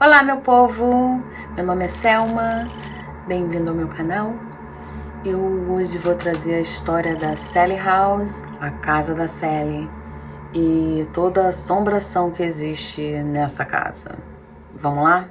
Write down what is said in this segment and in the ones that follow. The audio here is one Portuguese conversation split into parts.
Olá, meu povo! Meu nome é Selma, bem-vindo ao meu canal. Eu hoje vou trazer a história da Sally House, a casa da Sally, e toda a assombração que existe nessa casa. Vamos lá?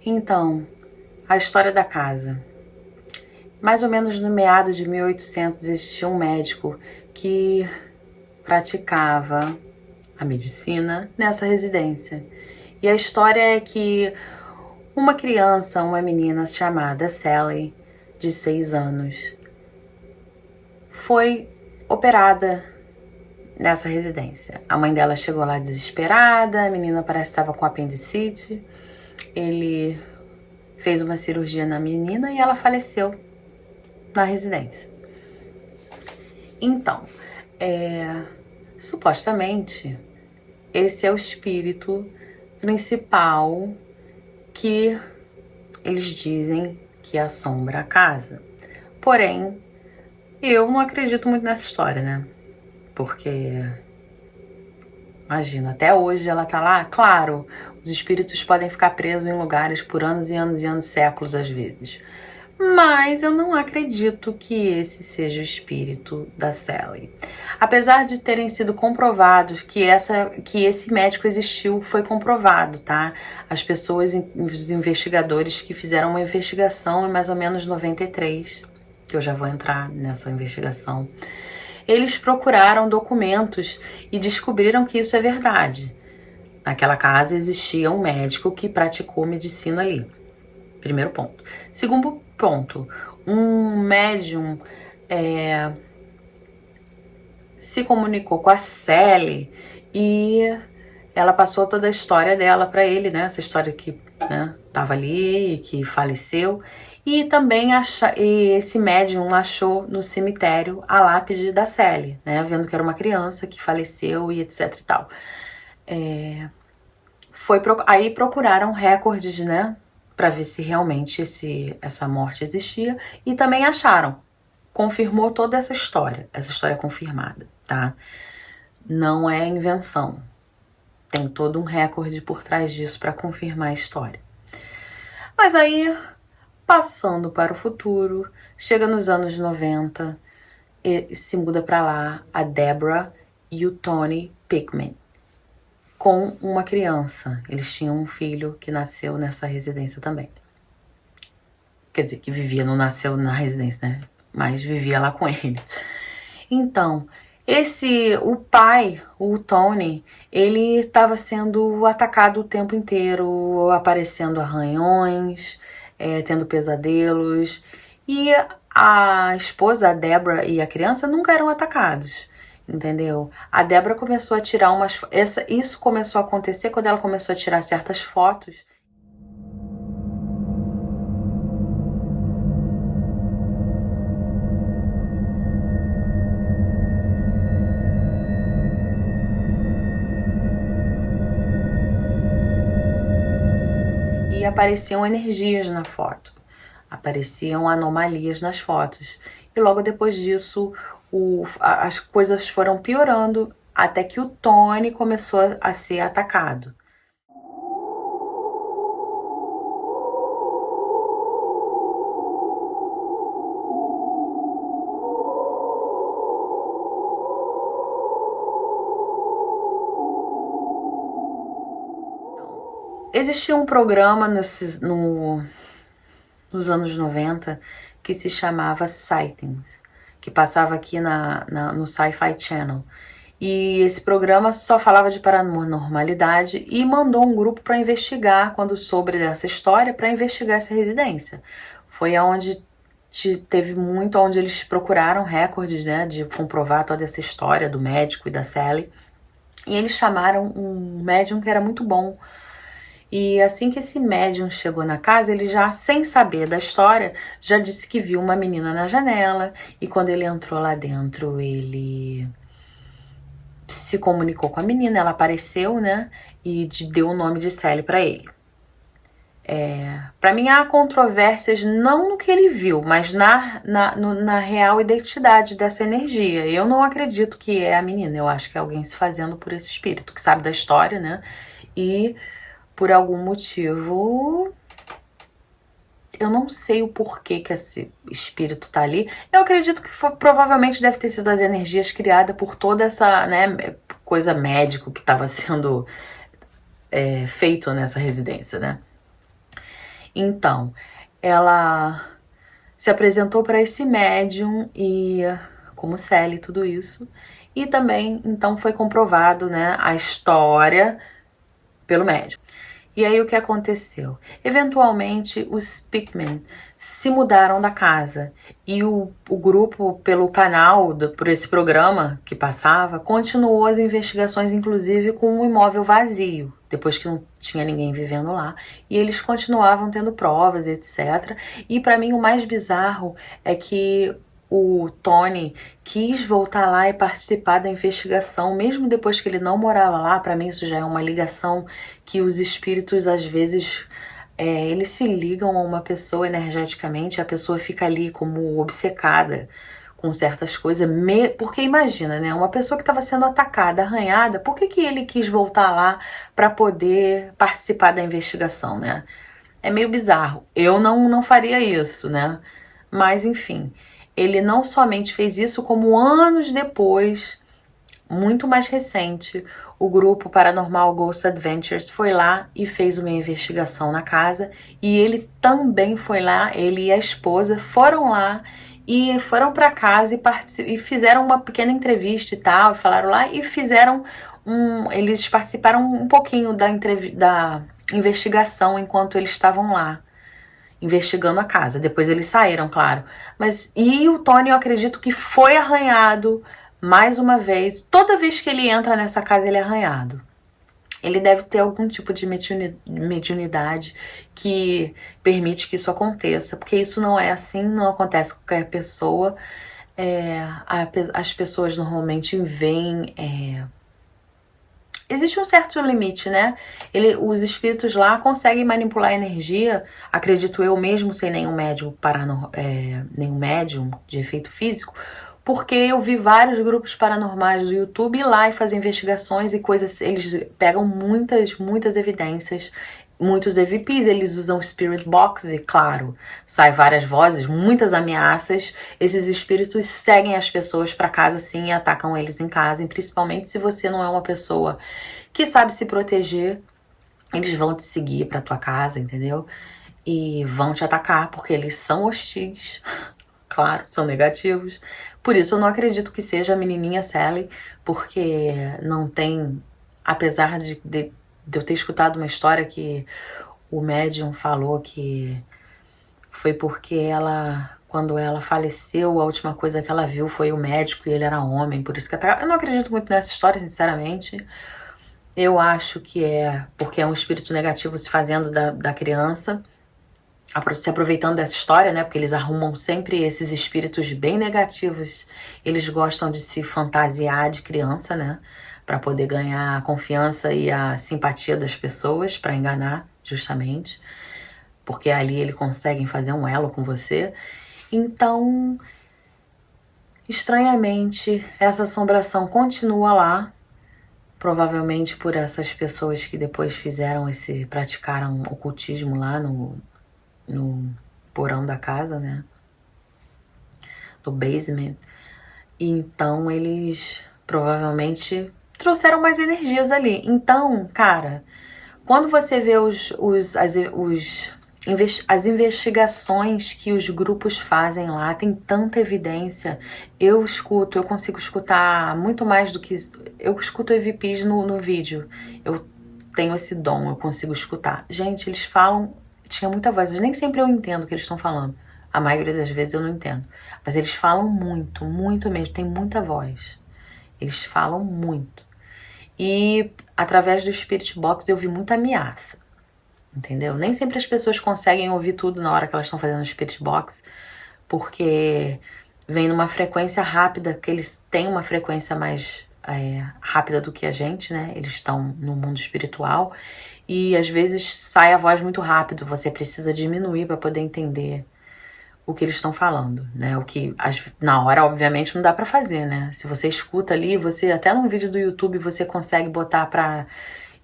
Então, a história da casa. Mais ou menos no meado de 1800 existia um médico que praticava a medicina nessa residência. E a história é que uma criança, uma menina chamada Sally, de 6 anos, foi operada nessa residência. A mãe dela chegou lá desesperada, a menina parece que estava com apendicite. Ele fez uma cirurgia na menina e ela faleceu na residência. Então, supostamente, esse é o espírito principal que eles dizem que assombra a casa. Porém, eu não acredito muito nessa história, né? Porque, imagina, até hoje ela tá lá. Claro, os espíritos podem ficar presos em lugares por anos e anos e anos, séculos às vezes. Mas eu não acredito que esse seja o espírito da Sally. Apesar de terem sido comprovados que esse médico existiu, foi comprovado, tá? As pessoas, os investigadores que fizeram uma investigação em mais ou menos 93, que eu já vou entrar nessa investigação, eles procuraram documentos e descobriram que isso é verdade. Naquela casa existia um médico que praticou medicina ali. Primeiro ponto. Segundo ponto, um médium se comunicou com a Sally e ela passou toda a história dela para ele, né? Essa história que, né, tava ali e que faleceu. E também esse médium achou no cemitério a lápide da Sally, né? Vendo que era uma criança que faleceu e etc e tal. Aí procuraram recordes, né? Para ver se realmente essa morte existia, e também acharam. Confirmou toda essa história é confirmada, tá? Não é invenção. Tem todo um recorde por trás disso para confirmar a história. Mas aí, passando para o futuro, chega nos anos 90 e se muda para lá a Deborah e o Tony Pickman com uma criança. Eles tinham um filho que nasceu nessa residência também. Quer dizer, que vivia, não nasceu na residência, né? Mas vivia lá com ele. Então, o pai, o Tony, ele estava sendo atacado o tempo inteiro, aparecendo arranhões, tendo pesadelos. E a esposa, a Deborah, e a criança nunca eram atacados. Entendeu? A Deborah começou a tirar isso começou a acontecer quando ela começou a tirar certas fotos. E apareciam energias na foto. Apareciam anomalias nas fotos. E logo depois disso, as coisas foram piorando até que o Tony começou a ser atacado. Existia um programa nos anos 90 que se chamava Sightings, que passava aqui no Sci-Fi Channel. E esse programa só falava de paranormalidade e mandou um grupo para investigar, quando soube dessa história, para investigar essa residência. Foi aonde teve muito, onde eles procuraram recordes, né, de comprovar toda essa história do médico e da Sally. E eles chamaram um médium que era muito bom. E assim que esse médium chegou na casa, ele já, sem saber da história, já disse que viu uma menina na janela. E quando ele entrou lá dentro, ele se comunicou com a menina, ela apareceu, né? E deu o nome de Sally para ele. Para mim há controvérsias não no que ele viu, mas na real identidade dessa energia. Eu não acredito que é a menina, eu acho que é alguém se fazendo por esse espírito, que sabe da história, né? E por algum motivo, eu não sei o porquê que esse espírito tá ali. Eu acredito que provavelmente deve ter sido as energias criadas por toda essa, né, coisa médico que estava sendo feito nessa residência, né? Então, ela se apresentou para esse médium e como Sally, tudo isso. E também, então, foi comprovado, né, a história pelo médium. E aí o que aconteceu? Eventualmente os Pickman se mudaram da casa e o grupo, pelo canal, por esse programa que passava, continuou as investigações, inclusive com um imóvel vazio, depois que não tinha ninguém vivendo lá, e eles continuavam tendo provas, etc. E para mim o mais bizarro é que o Tony quis voltar lá e participar da investigação, mesmo depois que ele não morava lá. Para mim isso já é uma ligação que os espíritos às vezes eles se ligam a uma pessoa energeticamente, a pessoa fica ali como obcecada com certas coisas, porque imagina, né, uma pessoa que estava sendo atacada, arranhada, por que ele quis voltar lá para poder participar da investigação, né? É meio bizarro. Eu não faria isso, né? Mas enfim, ele não somente fez isso, como anos depois, muito mais recente, o grupo Paranormal Ghost Adventures foi lá e fez uma investigação na casa, e ele também foi lá, ele e a esposa foram lá e foram para casa e fizeram uma pequena entrevista e tal, falaram lá e fizeram eles participaram um pouquinho da investigação enquanto eles estavam lá investigando a casa. Depois eles saíram, claro. Mas e o Tony, eu acredito que foi arranhado mais uma vez. Toda vez que ele entra nessa casa, ele é arranhado. Ele deve ter algum tipo de mediunidade que permite que isso aconteça, porque isso não é assim, não acontece com qualquer pessoa. As pessoas normalmente veem. Existe um certo limite, né? Os espíritos lá conseguem manipular a energia, acredito eu, mesmo sem nenhum nenhum médium de efeito físico, porque eu vi vários grupos paranormais do YouTube ir lá e fazer investigações e coisas. Eles pegam muitas evidências, muitos EVPs, eles usam Spirit Box e, claro, sai várias vozes, muitas ameaças. Esses espíritos seguem as pessoas para casa sim e atacam eles em casa, e principalmente se você não é uma pessoa que sabe se proteger, eles vão te seguir para tua casa, entendeu? E vão te atacar porque eles são hostis, claro, são negativos. Por isso eu não acredito que seja a menininha Sally, porque não tem, apesar de eu ter escutado uma história que o médium falou que foi porque quando ela faleceu, a última coisa que ela viu foi o médico e ele era homem, por isso que eu não acredito muito nessa história, sinceramente. Eu acho que é porque é um espírito negativo se fazendo da criança, se aproveitando dessa história, né? Porque eles arrumam sempre esses espíritos bem negativos. Eles gostam de se fantasiar de criança, né? Para poder ganhar a confiança e a simpatia das pessoas, para enganar, justamente. Porque ali eles conseguem fazer um elo com você. Então, estranhamente, essa assombração continua lá. Provavelmente por essas pessoas que depois praticaram ocultismo lá no porão da casa, né? No basement. E então eles provavelmente trouxeram mais energias ali. Então, cara, quando você vê as investigações que os grupos fazem lá, tem tanta evidência. Eu consigo escutar muito mais do que... Eu escuto EVPs no vídeo. Eu tenho esse dom, eu consigo escutar. Gente, eles falam... Tinha muita voz, nem sempre eu entendo o que eles estão falando. A maioria das vezes eu não entendo. Mas eles falam muito, muito mesmo. Tem muita voz. Eles falam muito. E através do Spirit Box eu vi muita ameaça. Entendeu? Nem sempre as pessoas conseguem ouvir tudo na hora que elas estão fazendo o Spirit Box, porque vem numa frequência rápida, porque eles têm uma frequência mais rápida do que a gente, né? Eles estão no mundo espiritual e às vezes sai a voz muito rápido, você precisa diminuir para poder entender o que eles estão falando, né? O que na hora, obviamente, não dá pra fazer, né? Se você escuta ali, você até num vídeo do YouTube você consegue botar pra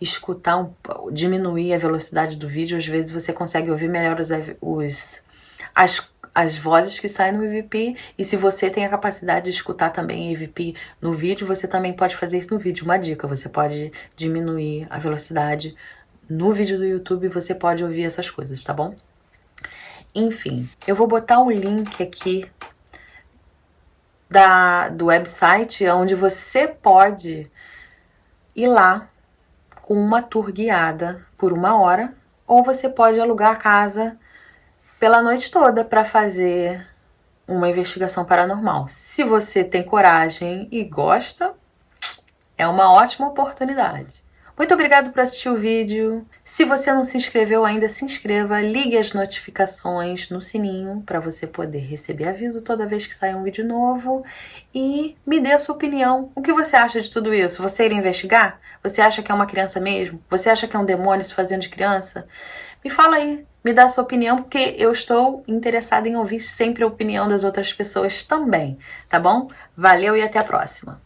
escutar, diminuir a velocidade do vídeo, às vezes você consegue ouvir melhor as vozes que saem no EVP, e se você tem a capacidade de escutar também EVP no vídeo, você também pode fazer isso no vídeo. Uma dica, você pode diminuir a velocidade no vídeo do YouTube, você pode ouvir essas coisas, tá bom? Enfim, eu vou botar um link aqui do website onde você pode ir lá com uma tour guiada por 1 hora, ou você pode alugar a casa pela noite toda para fazer uma investigação paranormal. Se você tem coragem e gosta, é uma ótima oportunidade. Muito obrigado por assistir o vídeo. Se você não se inscreveu ainda, se inscreva, ligue as notificações no sininho para você poder receber aviso toda vez que sair um vídeo novo, e me dê a sua opinião. O que você acha de tudo isso? Você irá investigar? Você acha que é uma criança mesmo? Você acha que é um demônio se fazendo de criança? Me fala aí, me dá a sua opinião, porque eu estou interessada em ouvir sempre a opinião das outras pessoas também, tá bom? Valeu e até a próxima!